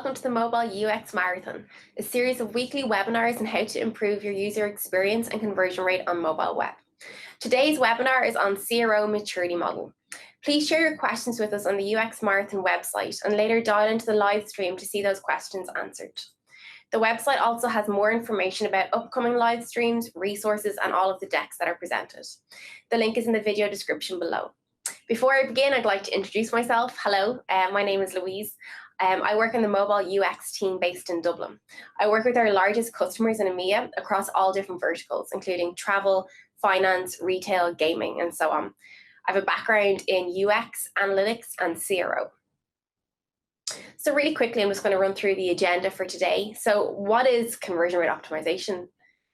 welcome to the Mobile UX Marathon, a series of weekly webinars on how to improve your user experience and conversion rate on mobile web. Today's webinar is on CRO maturity model. Please share your questions with us on the UX Marathon website and later dial into the live stream to see those questions answered. The website also has more information about upcoming live streams, resources, and all of the decks that are presented. The link is in the video description below. Before I begin, I'd like to introduce myself. Hello, my name is Louise. I work in the mobile UX team based in Dublin. I work with our largest customers in EMEA across all different verticals, including travel, finance, retail, gaming, and so on. I have a background in UX, analytics, and CRO. So really quickly, I'm just going to run through the agenda for today. So what is conversion rate optimization?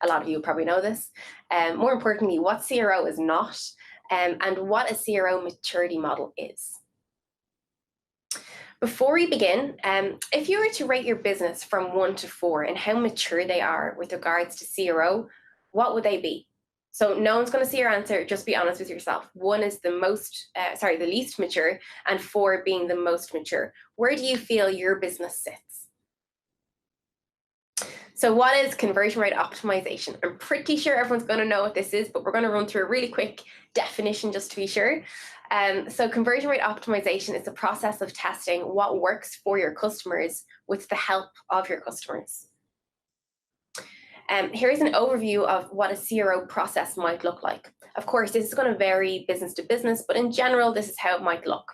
A lot of you probably know this. More importantly, what CRO is not, and what a CRO maturity model is. Before we begin, if you were to rate your business from 1 to 4 and how mature they are with regards to CRO, what would they be? So no one's going to see your answer, just be honest with yourself. 1 is the least mature, and 4 being the most mature. Where do you feel your business sits? So what is conversion rate optimization? I'm pretty sure everyone's going to know what this is, but we're going to run through a really quick definition just to be sure. So conversion rate optimization is the process of testing what works for your customers with the help of your customers. Here's an overview of what a CRO process might look like. Of course, this is going to vary business to business, but in general, this is how it might look.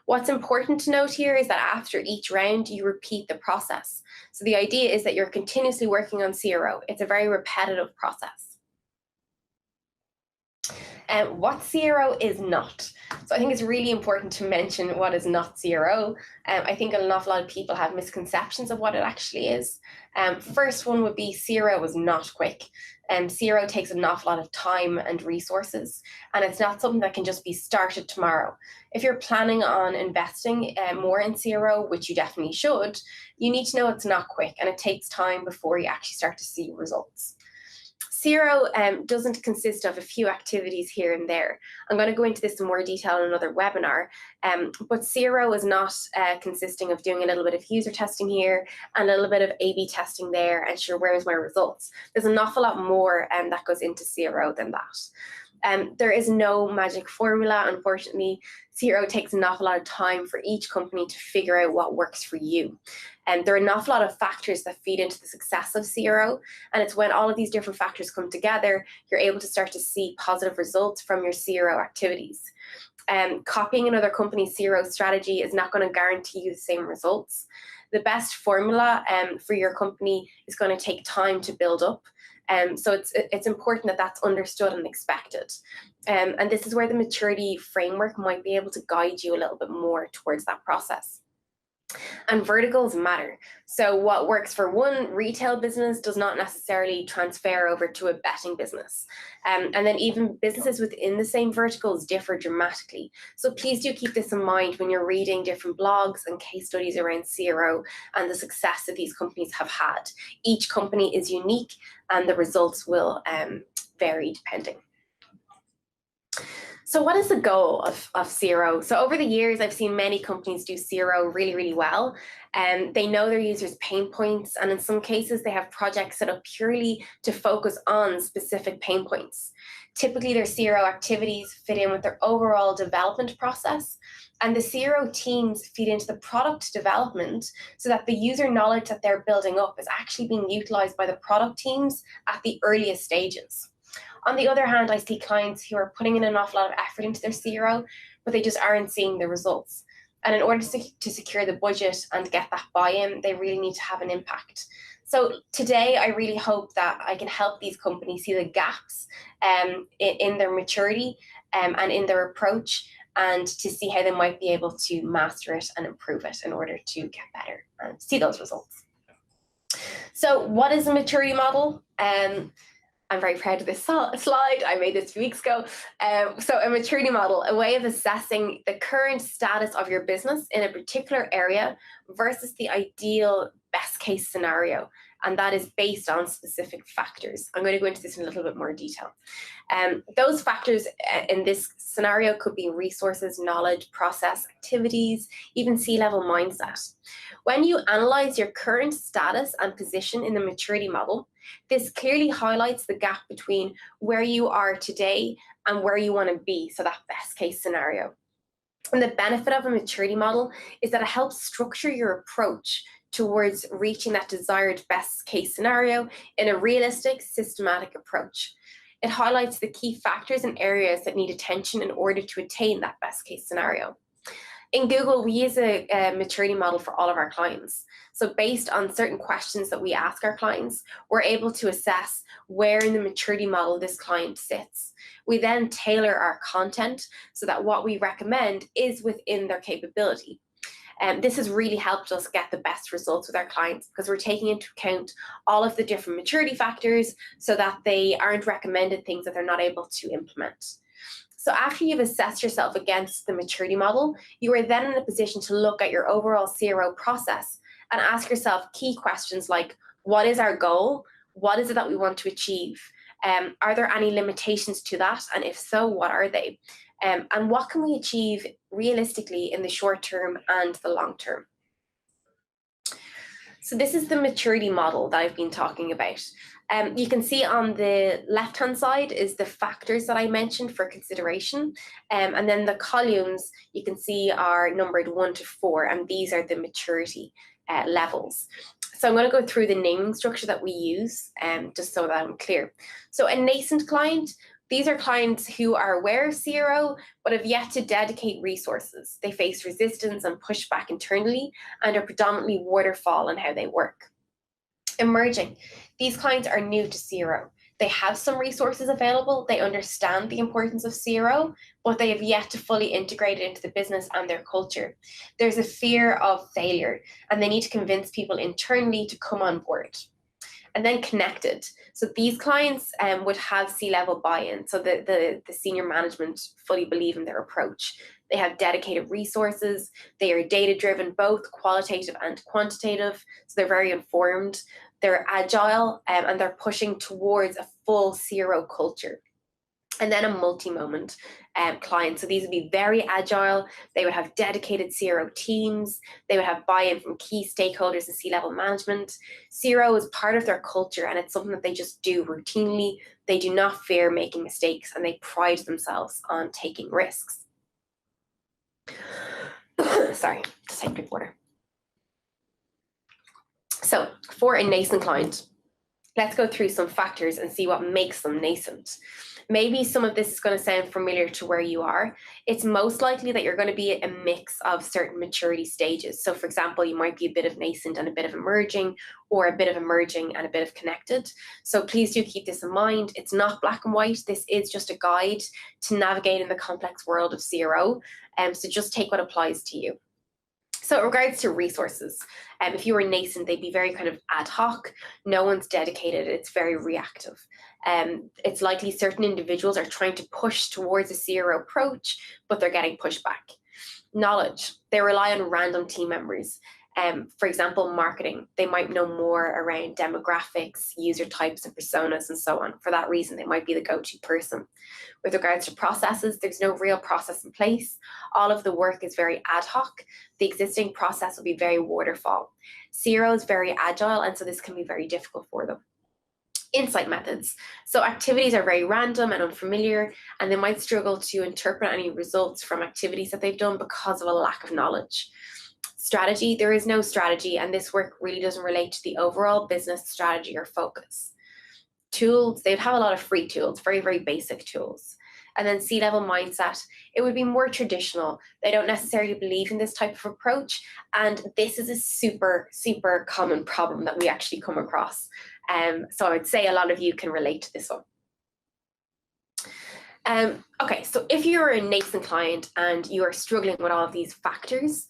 What's important to note here is that after each round, you repeat the process. So the idea is that you're continuously working on CRO. It's a very repetitive process. What CRO is not. So I think it's really important to mention what is not CRO. I think an awful lot of people have misconceptions of what it actually is. First one would be CRO is not quick. CRO takes an awful lot of time and resources, and it's not something that can just be started tomorrow. If you're planning on investing more in CRO, which you definitely should, you need to know it's not quick and it takes time before you actually start to see results. CRO doesn't consist of a few activities here and there. I'm going to go into this in more detail in another webinar, but CRO is not consisting of doing a little bit of user testing here and a little bit of A/B testing there and sure, where's my results? There's an awful lot more that goes into CRO than that. There is no magic formula, unfortunately. CRO takes an awful lot of time for each company to figure out what works for you. And there are an awful lot of factors that feed into the success of CRO. And it's when all of these different factors come together, you're able to start to see positive results from your CRO activities. Copying another company's CRO strategy is not going to guarantee you the same results. The best formula for your company is going to take time to build up. So it's important that that's understood and expected. And this is where the maturity framework might be able to guide you a little bit more towards that process. And verticals matter. So what works for one retail business does not necessarily transfer over to a betting business. And then even businesses within the same verticals differ dramatically. So please do keep this in mind when you're reading different blogs and case studies around CRO and the success that these companies have had. Each company is unique and the results will vary depending. So what is the goal of CRO? So over the years, I've seen many companies do CRO really, really well. And they know their users' pain points. And in some cases, they have projects set up purely to focus on specific pain points. Typically, their CRO activities fit in with their overall development process. And the CRO teams feed into the product development so that the user knowledge that they're building up is actually being utilized by the product teams at the earliest stages. On the other hand, I see clients who are putting in an awful lot of effort into their CRO, but they just aren't seeing the results. And in order to secure the budget and get that buy-in, they really need to have an impact. So today, I really hope that I can help these companies see the gaps in their maturity and in their approach, and to see how they might be able to master it and improve it in order to get better and see those results. So what is a maturity model? I'm very proud of this slide. I made this 2 weeks ago. So a maturity model, a way of assessing the current status of your business in a particular area versus the ideal best case scenario. and that is based on specific factors. I'm going to go into this in a little bit more detail. Those factors in this scenario could be resources, knowledge, process, activities, even C-level mindset. When you analyze your current status and position in the maturity model, this clearly highlights the gap between where you are today and where you want to be, so that best case scenario. And the benefit of a maturity model is that it helps structure your approach towards reaching that desired best case scenario in a realistic, systematic approach. It highlights the key factors and areas that need attention in order to attain that best case scenario. In Google, we use a maturity model for all of our clients. So based on certain questions that we ask our clients, we're able to assess where in the maturity model this client sits. We then tailor our content so that what we recommend is within their capability. This has really helped us get the best results with our clients because we're taking into account all of the different maturity factors so that they aren't recommended things that they're not able to implement. So after you've assessed yourself against the maturity model, you are then in a position to look at your overall CRO process and ask yourself key questions like, what is our goal? What is it that we want to achieve? Are there any limitations to that? And if so, what are they? And what can we achieve realistically in the short term and the long term? So this is the maturity model that I've been talking about. You can see on the left-hand side is the factors that I mentioned for consideration. And then the columns you can see are numbered 1 to 4, and these are the maturity levels. So I'm going to go through the naming structure that we use just so that I'm clear. So a nascent client, these are clients who are aware of CRO, but have yet to dedicate resources. They face resistance and pushback internally and are predominantly waterfall in how they work. Emerging, these clients are new to CRO. They have some resources available, they understand the importance of CRO, but they have yet to fully integrate it into the business and their culture. There's a fear of failure, and they need to convince people internally to come on board. And then connected. So these clients would have C-level buy-in. So the senior management fully believe in their approach. They have dedicated resources. They are data-driven, both qualitative and quantitative. So they're very informed. They're agile, and they're pushing towards a full CRO culture. And then a multi-moment client. So these would be very agile. They would have dedicated CRO teams. They would have buy-in from key stakeholders and C-level management. CRO is part of their culture, and it's something that they just do routinely. They do not fear making mistakes, and they pride themselves on taking risks. Sorry, just take a big water. So for a nascent client, let's go through some factors and see what makes them nascent. Maybe some of this is going to sound familiar to where you are. It's most likely that you're going to be a mix of certain maturity stages. So for example, you might be a bit of nascent and a bit of emerging, or a bit of emerging and a bit of connected. So please do keep this in mind. It's not black and white. This is just a guide to navigate in the complex world of CRO. So just take what applies to you. So in regards to resources, if you were nascent, they'd be very kind of ad hoc. No one's dedicated. It's very reactive. It's likely certain individuals are trying to push towards a CRO approach, but they're getting pushback. Knowledge, they rely on random team members. For example, marketing, they might know more around demographics, user types and personas and so on. For that reason, they might be the go-to person. With regards to processes, there's no real process in place. All of the work is very ad hoc. The existing process will be very waterfall. CRO is very agile, and so this can be very difficult for them. Insight methods. So activities are very random and unfamiliar, and they might struggle to interpret any results from activities that they've done because of a lack of knowledge. Strategy, there is no strategy, and this work really doesn't relate to the overall business strategy or focus. Tools, they'd have a lot of free tools, very, very basic tools. And then C-level mindset, it would be more traditional. They don't necessarily believe in this type of approach, and this is a super, super common problem that we actually come across. So I would say a lot of you can relate to this one. Okay, so if you're a nascent client and you are struggling with all of these factors,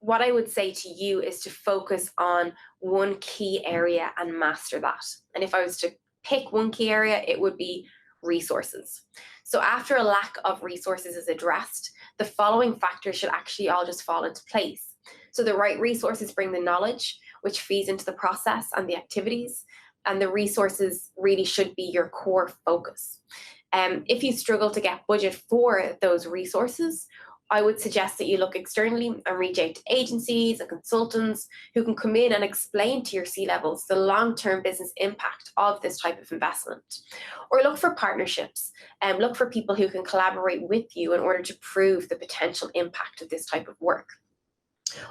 what I would say to you is to focus on one key area and master that. And if I was to pick one key area, it would be resources. So after a lack of resources is addressed, the following factors should actually all just fall into place. So the right resources bring the knowledge, which feeds into the process and the activities, and the resources really should be your core focus. If you struggle to get budget for those resources, I would suggest that you look externally and reach out to agencies and consultants who can come in and explain to your C-levels the long-term business impact of this type of investment. Or look for partnerships and look for people who can collaborate with you in order to prove the potential impact of this type of work.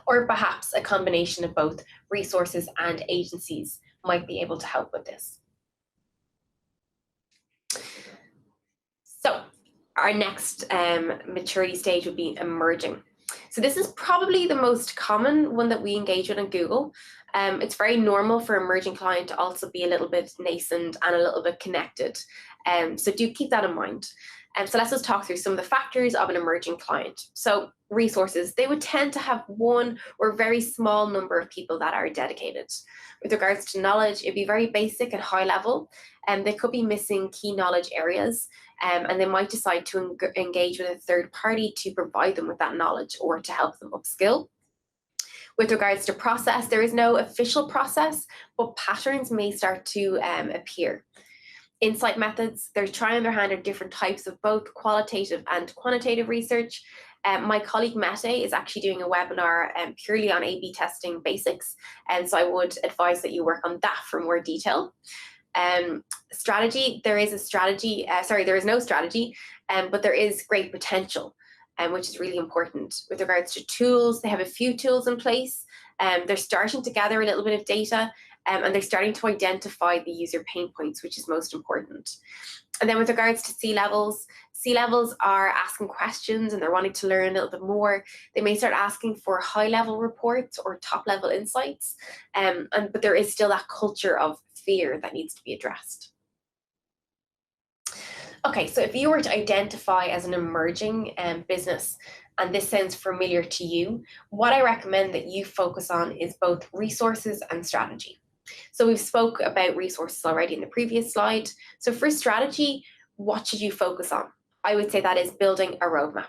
Or perhaps a combination of both resources and agencies might be able to help with this. So our next maturity stage would be emerging. So this is probably the most common one that we engage with on Google. It's very normal for emerging client to also be a little bit nascent and a little bit connected. So do keep that in mind. So let's just talk through some of the factors of an emerging client. So resources, they would tend to have one or very small number of people that are dedicated. With regards to knowledge, it'd be very basic and high level, and they could be missing key knowledge areas, and they might decide to engage with a third party to provide them with that knowledge or to help them upskill. With regards to process, there is no official process, but patterns may start to appear. Insight methods, they're trying their hand at different types of both qualitative and quantitative research. My colleague Mette is actually doing a webinar purely on A/B testing basics, and so I would advise that you work on that for more detail. Strategy, there is no strategy, but there is great potential, which is really important. With regards to tools, they have a few tools in place. They're starting to gather a little bit of data, and they're starting to identify the user pain points, which is most important. And then with regards to C-levels, C-levels are asking questions and they're wanting to learn a little bit more. They may start asking for high-level reports or top-level insights, but there is still that culture of fear that needs to be addressed. Okay, so if you were to identify as an emerging business, and this sounds familiar to you, what I recommend that you focus on is both resources and strategy. So we've spoke about resources already in the previous slide. So for strategy, what should you focus on? I would say that is building a roadmap.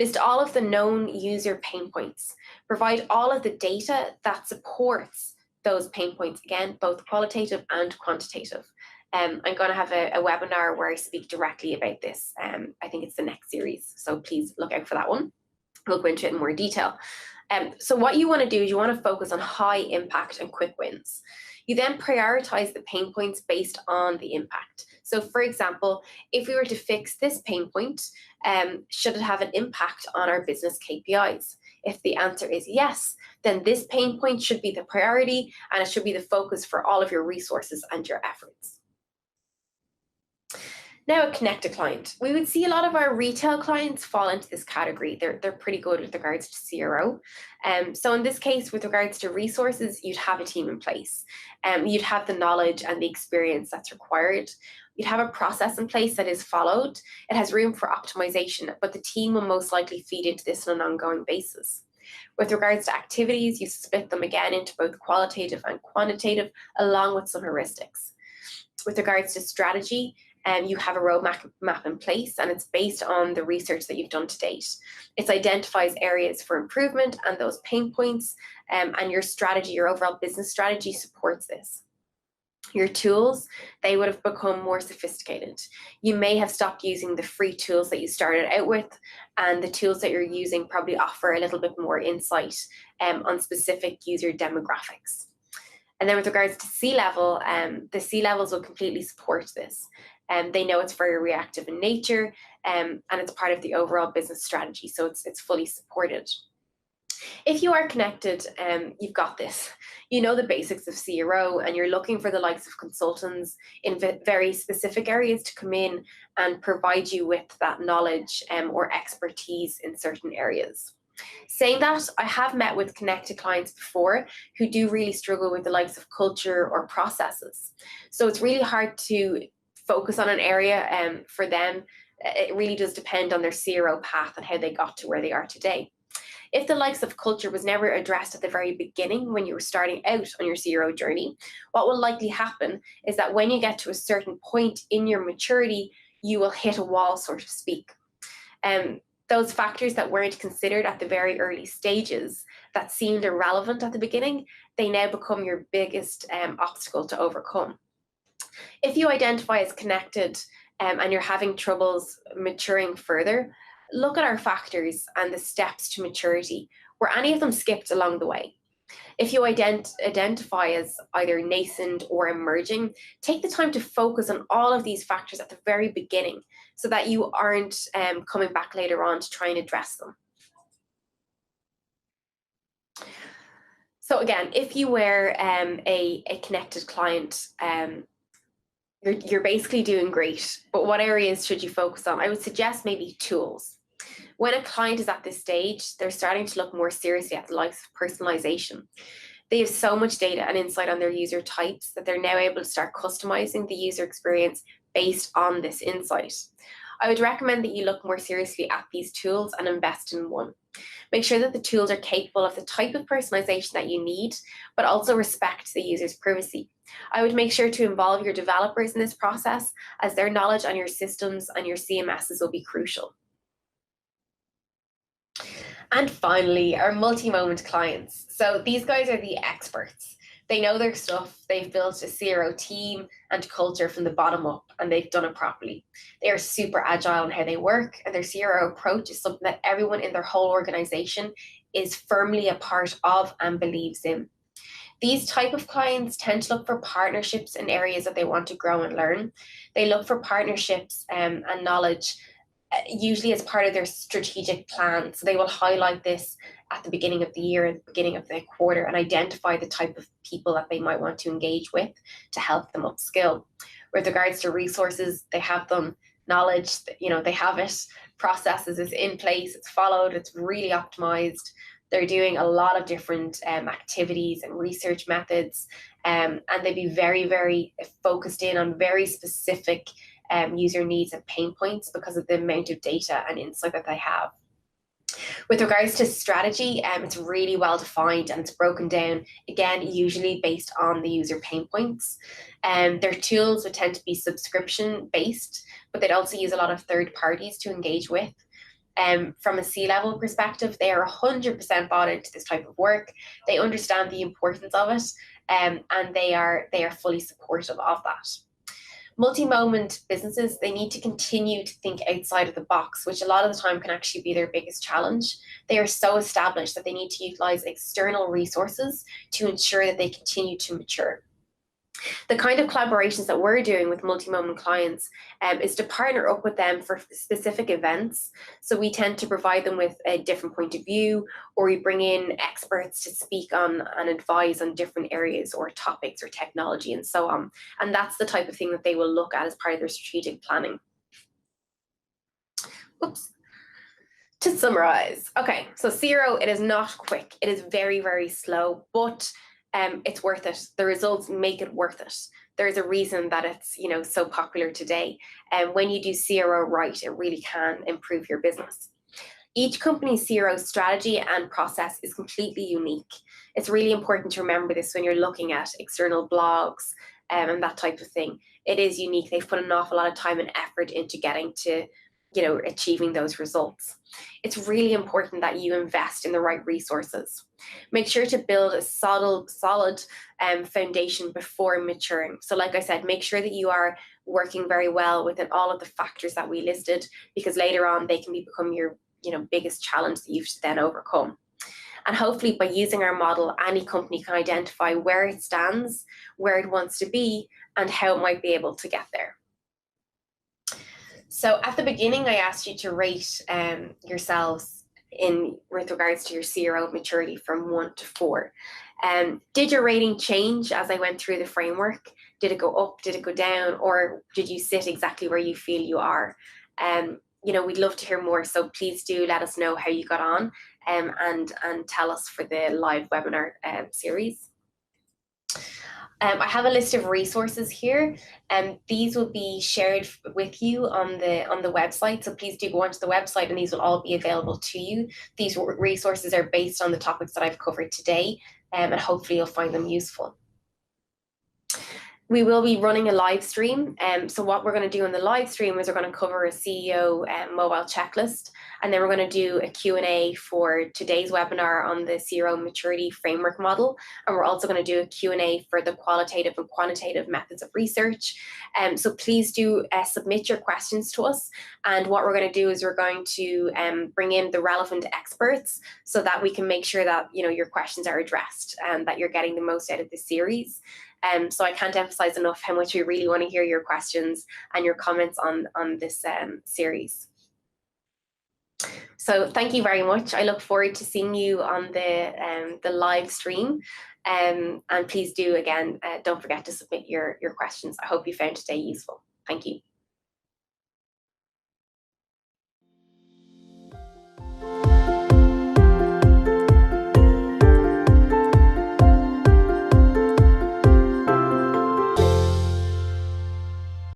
List all of the known user pain points. Provide all of the data that supports those pain points, again, both qualitative and quantitative. I'm going to have a webinar where I speak directly about this. I think it's the next series, so please look out for that one. We'll go into it in more detail. So what you want to do is you want to focus on high impact and quick wins. You then prioritize the pain points based on the impact. So for example, if we were to fix this pain point, should it have an impact on our business KPIs? If the answer is yes, then this pain point should be the priority and it should be the focus for all of your resources and your efforts. Now, a connected client. We would see a lot of our retail clients fall into this category. They're pretty good with regards to CRO. So in this case, with regards to resources, you'd have a team in place. You'd have the knowledge and the experience that's required. You'd have a process in place that is followed. It has room for optimization, but the team will most likely feed into this on an ongoing basis. With regards to activities, you split them again into both qualitative and quantitative, along with some heuristics. With regards to strategy, you have a roadmap in place, and it's based on the research that you've done to date. It identifies areas for improvement and those pain points, and your strategy, your overall business strategy supports this. Your tools, they would have become more sophisticated. You may have stopped using the free tools that you started out with, and the tools that you're using probably offer a little bit more insight on specific user demographics. And then with regards to C-level, the C-levels will completely support this. They know it's very reactive in nature, and it's part of the overall business strategy, so it's fully supported. If you are connected, you've got this. You know the basics of CRO, and you're looking for the likes of consultants in very specific areas to come in and provide you with that knowledge or expertise in certain areas. Saying that, I have met with connected clients before who do really struggle with the likes of culture or processes. So it's really hard to focus on an area for them. It really does depend on their CRO path and how they got to where they are today. If the likes of culture was never addressed at the very beginning when you were starting out on your CRO journey, what will likely happen is that when you get to a certain point in your maturity, you will hit a wall, so to speak. Those factors that weren't considered at the very early stages, that seemed irrelevant at the beginning, they now become your biggest obstacle to overcome. If you identify as connected and you're having troubles maturing further, look at our factors and the steps to maturity. Were any of them skipped along the way? If you identify as either nascent or emerging, take the time to focus on all of these factors at the very beginning so that you aren't coming back later on to try and address them. So again, if you were a connected client, you're basically doing great, but what areas should you focus on? I would suggest maybe tools. When a client is at this stage, they're starting to look more seriously at the likes of personalization. They have so much data and insight on their user types that they're now able to start customizing the user experience based on this insight. I would recommend that you look more seriously at these tools and invest in one. Make sure that the tools are capable of the type of personalization that you need, but also respect the user's privacy. I would make sure to involve your developers in this process, as their knowledge on your systems and your CMSs will be crucial. And finally, our multi-moment clients. So these guys are the experts. They know their stuff. They've built a CRO team and culture from the bottom up, and they've done it properly. They are super agile in how they work, and their CRO approach is something that everyone in their whole organization is firmly a part of and believes in. These type of clients tend to look for partnerships in areas that they want to grow and learn. They look for partnerships and knowledge usually as part of their strategic plan. So they will highlight this at the beginning of the year, at the beginning of the quarter, and identify the type of people that they might want to engage with to help them upskill. With regards to resources, they have them. Knowledge, they have it. Processes is in place, it's followed, it's really optimized. They're doing a lot of different activities and research methods, and they'd be very, very focused in on very specific user needs and pain points because of the amount of data and insight that they have. With regards to strategy, it's really well defined and it's broken down, again, usually based on the user pain points. Their tools would tend to be subscription based, but they'd also use a lot of third parties to engage with. From a C-level perspective, they are 100% bought into this type of work. They understand the importance of it, and they are fully supportive of that. Multi-moment businesses, they need to continue to think outside of the box, which a lot of the time can actually be their biggest challenge. They are so established that they need to utilize external resources to ensure that they continue to mature. The kind of collaborations that we're doing with multi-moment clients is to partner up with them for specific events. So we tend to provide them with a different point of view, or we bring in experts to speak on and advise on different areas or topics or technology and so on. And that's the type of thing that they will look at as part of their strategic planning. Oops. To summarize, okay, so CRO, it is not quick. It is very, very slow, but it's worth it. The results make it worth it. There's a reason that it's so popular today. And when you do CRO right, it really can improve your business. Each company's CRO strategy and process is completely unique. It's really important to remember this when you're looking at external blogs and that type of thing. It is unique. They've put an awful lot of time and effort into getting to achieving those results. It's really important that you invest in the right resources. Make sure to build a solid foundation before maturing. So like I said, make sure that you are working very well within all of the factors that we listed, because later on they can become your biggest challenge that you have to then overcome. And hopefully by using our model, any company can identify where it stands, where it wants to be, and how it might be able to get there. So at the beginning, I asked you to rate yourselves with regards to your CRO maturity from 1 to 4. Did your rating change as I went through the framework? Did it go up? Did it go down? Or did you sit exactly where you feel you are? We'd love to hear more. So please do let us know how you got on and tell us for the live webinar series. I have a list of resources here, and these will be shared with you on the website. So please do go onto the website, and these will all be available to you. These resources are based on the topics that I've covered today, and hopefully you'll find them useful. We will be running a live stream. So what we're going to do in the live stream is we're going to cover a CEO mobile checklist, And then we're going to do a Q&A for today's webinar on the CRO Maturity Framework Model. And we're also going to do a Q&A for the qualitative and quantitative methods of research. So please do submit your questions to us. And what we're going to do is we're going to bring in the relevant experts so that we can make sure that your questions are addressed and that you're getting the most out of this series. So I can't emphasize enough how much we really want to hear your questions and your comments on this series. So thank you very much. I look forward to seeing you on the live stream. And please do, again, don't forget to submit your questions. I hope you found today useful. Thank you.